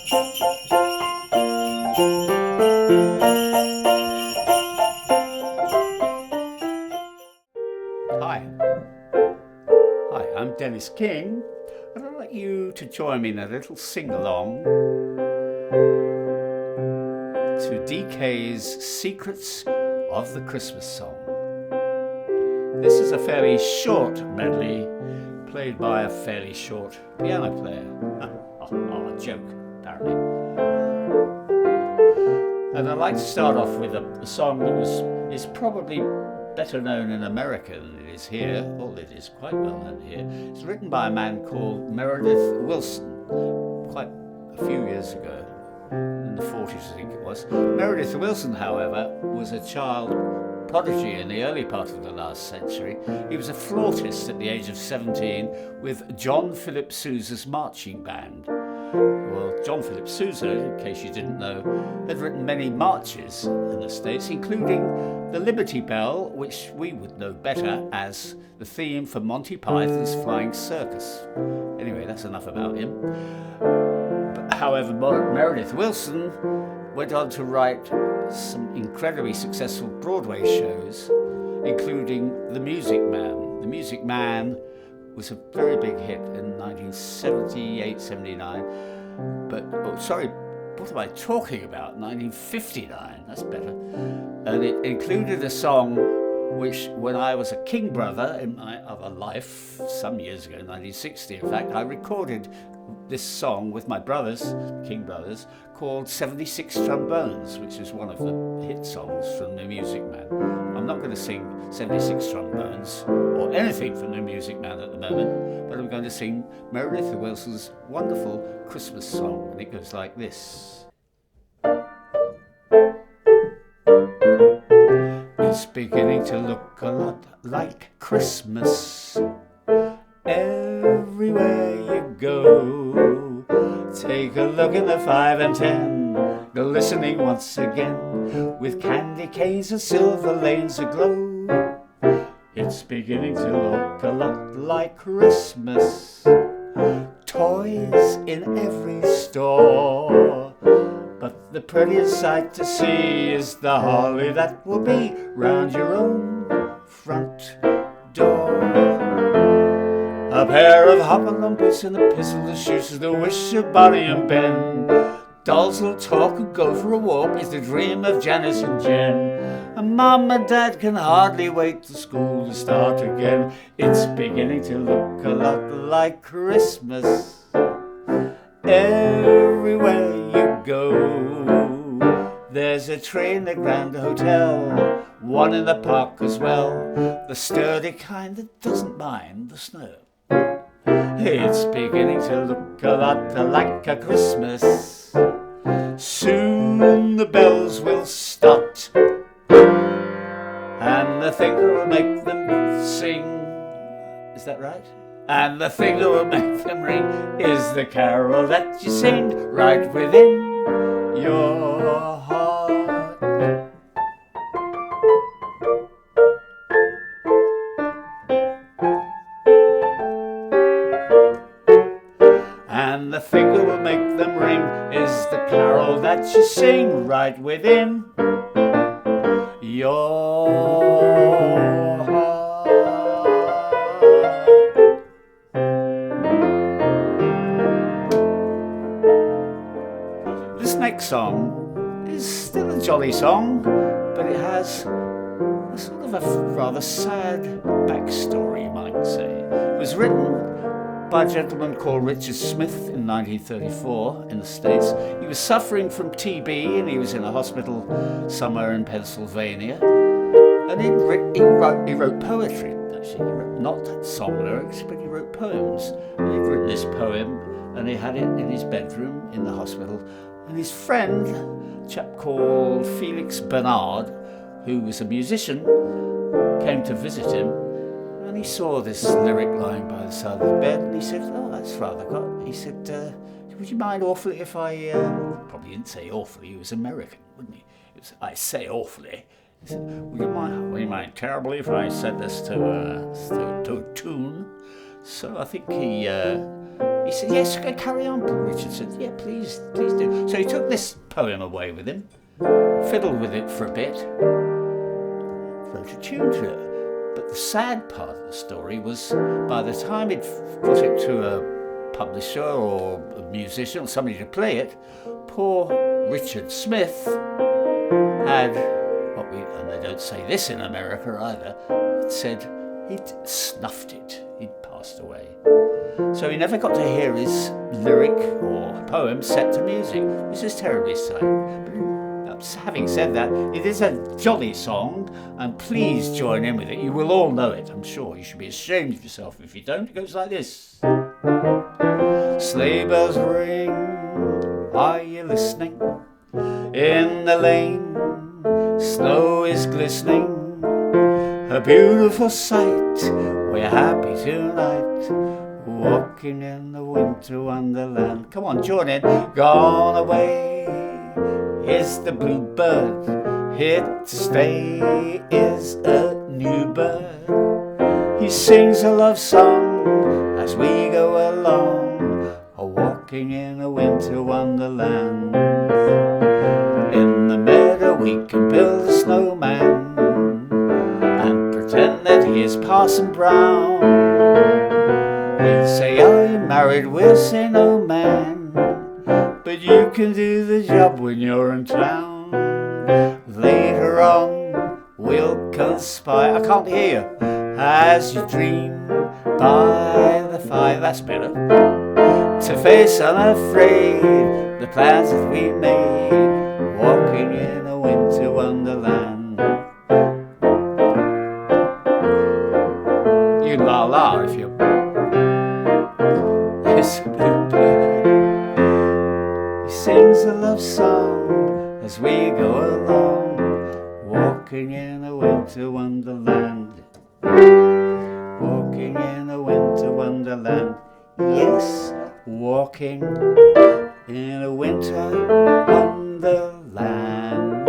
Hi. Hi, I'm Denis King, and I'd like you to join me in a little sing-along to DK's Secrets of the Christmas Song. This is a fairly short medley played by a fairly short piano player. A joke, apparently. And I'd like to start off with a song that is probably better known in America than it is here. Well, it is quite well known here. It's written by a man called Meredith Willson, quite a few years ago, in the 40s I think it was. Meredith Willson, however, was a child prodigy in the early part of the last century. He was a flautist at the age of 17 with John Philip Sousa's marching band. Well, John Philip Sousa, in case you didn't know, had written many marches in the States, including the Liberty Bell, which we would know better as the theme for Monty Python's Flying Circus. Anyway, that's enough about him. However, Meredith Willson went on to write some incredibly successful Broadway shows, including The Music Man. The Music Man was a very big hit in 1978-79, but, what am I talking about? 1959, that's better. And it included a song which, when I was a king brother in my other life, some years ago, 1960 in fact, I recorded this song with my brothers, King Brothers, called 76 Trombones, which is one of the hit songs from The Music Man. I'm not going to sing 76 Trombones or anything from The Music Man at the moment, but I'm going to sing Meredith Willson's wonderful Christmas song, and it goes like this. It's beginning to look a lot like Christmas everywhere you go. Take a look in the 5 and 10, glistening once again with candy canes and silver lanes aglow. It's beginning to look a lot like Christmas. Toys in every store, but the prettiest sight to see is the holly that will be round your own front door. A pair of hop-along boots and a pistol to shoot is the wish of Bonnie and Ben. Dolls will talk and go for a walk is the dream of Janice and Jen. And Mum and Dad can hardly wait for school to start again. It's beginning to look a lot like Christmas everywhere you go. There's a tree in the Grand Hotel, one in the park as well, the sturdy kind that doesn't mind the snow. It's beginning to look a lot like a Christmas. Soon the bells will start, and the thing that will make them sing, is that right? And the thing that will make them ring is the carol that you sing right within your heart. And the thing that will make them ring is the carol that you sing right within your heart. This next song is still a jolly song, but it has a sort of a rather sad backstory, you might say. It was written by a gentleman called Richard Smith in 1934 in the States. He was suffering from TB and he was in a hospital somewhere in Pennsylvania. And he wrote poetry, actually. He wrote not song lyrics, but he wrote poems. And he'd written this poem and he had it in his bedroom in the hospital. And his friend, a chap called Felix Bernard, who was a musician, came to visit him. And he saw this lyric lying by the side of the bed, and he said, "Oh, that's rather good." He said, "Would you mind awfully if I..." Probably didn't say awfully, he was American, wouldn't he? I say awfully. He said, would you mind terribly if I set this to a tune?" So I think he He said, yes, carry on. Paul Richard said, yeah, please do. So he took this poem away with him, fiddled with it for a bit, wrote a tune to it. But the sad part of the story was, by the time he'd got it to a publisher or a musician or somebody to play it, poor Richard Smith had what we, and they don't say this in America either, it said he'd snuffed it, he'd passed away. So he never got to hear his lyric or poem set to music, which is terribly sad. Having said that, it is a jolly song, and please join in with it. You will all know it, I'm sure. You should be ashamed of yourself if you don't. It goes like this. Sleigh bells ring, are you listening? In the lane, snow is glistening, a beautiful sight. We're happy tonight, walking in the winter wonderland. Come on, join in. Gone away is the bluebird, here to stay is a new bird. He sings a love song as we go along, walking in a winter wonderland. In the meadow we can build a snowman and pretend that he is Parson Brown. He'll say, are you married? We'll say, no, man. But you can do the job when you're in town. Later on, we'll conspire. I can't hear you. As you dream by the fire, that's better. To face unafraid the plans that we made, walking in a winter wonderland. You can la la if you. It's a bluebird. He sings a love song as we go along, walking in a winter wonderland. Walking in a winter wonderland. Yes, walking in a winter wonderland.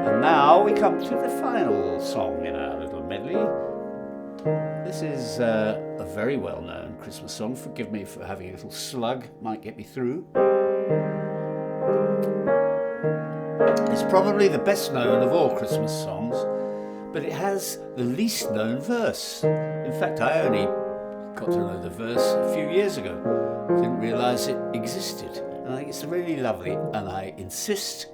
And now we come to the final song in our little medley. This is a very well-known Christmas song. Forgive me for having a little slug, might get me through. It's probably the best known of all Christmas songs, but it has the least known verse. In fact, I only got to know the verse a few years ago. Didn't realise it existed. And I think it's really lovely, and I insist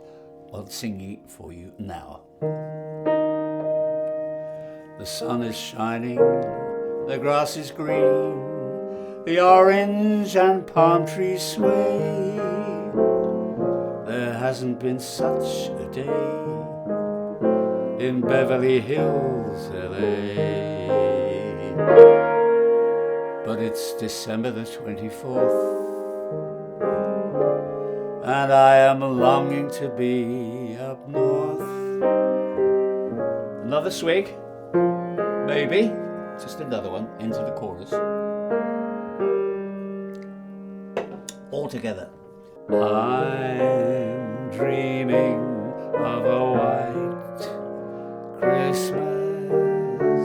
on singing it for you now. The sun is shining, the grass is green, the orange and palm trees sway. There hasn't been such a day in Beverly Hills, LA. But it's December the 24th, and I am longing to be up north. Another swig? Maybe. Just another one into the chorus. All together. I'm dreaming of a white Christmas,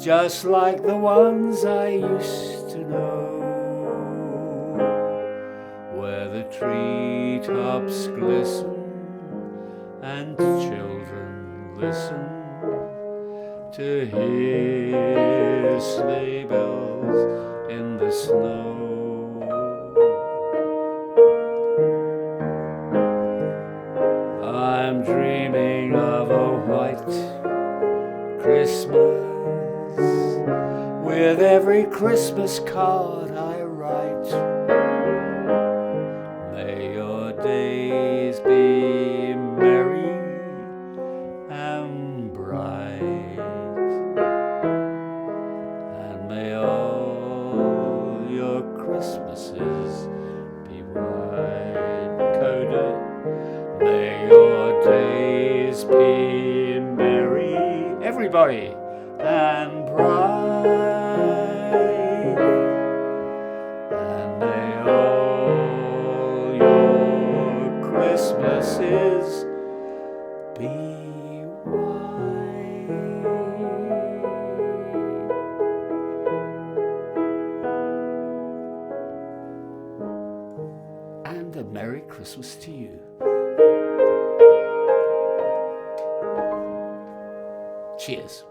just like the ones I used to know, where the treetops glisten and children listen to hear sleigh bells in the snow. I'm dreaming of a white Christmas, with every Christmas card I write. May your days be merry and bright, and may all your Christmases be white. Coda. May your days be merry, everybody, and bright, and may all your Christmases be white. Merry Christmas to you. Cheers.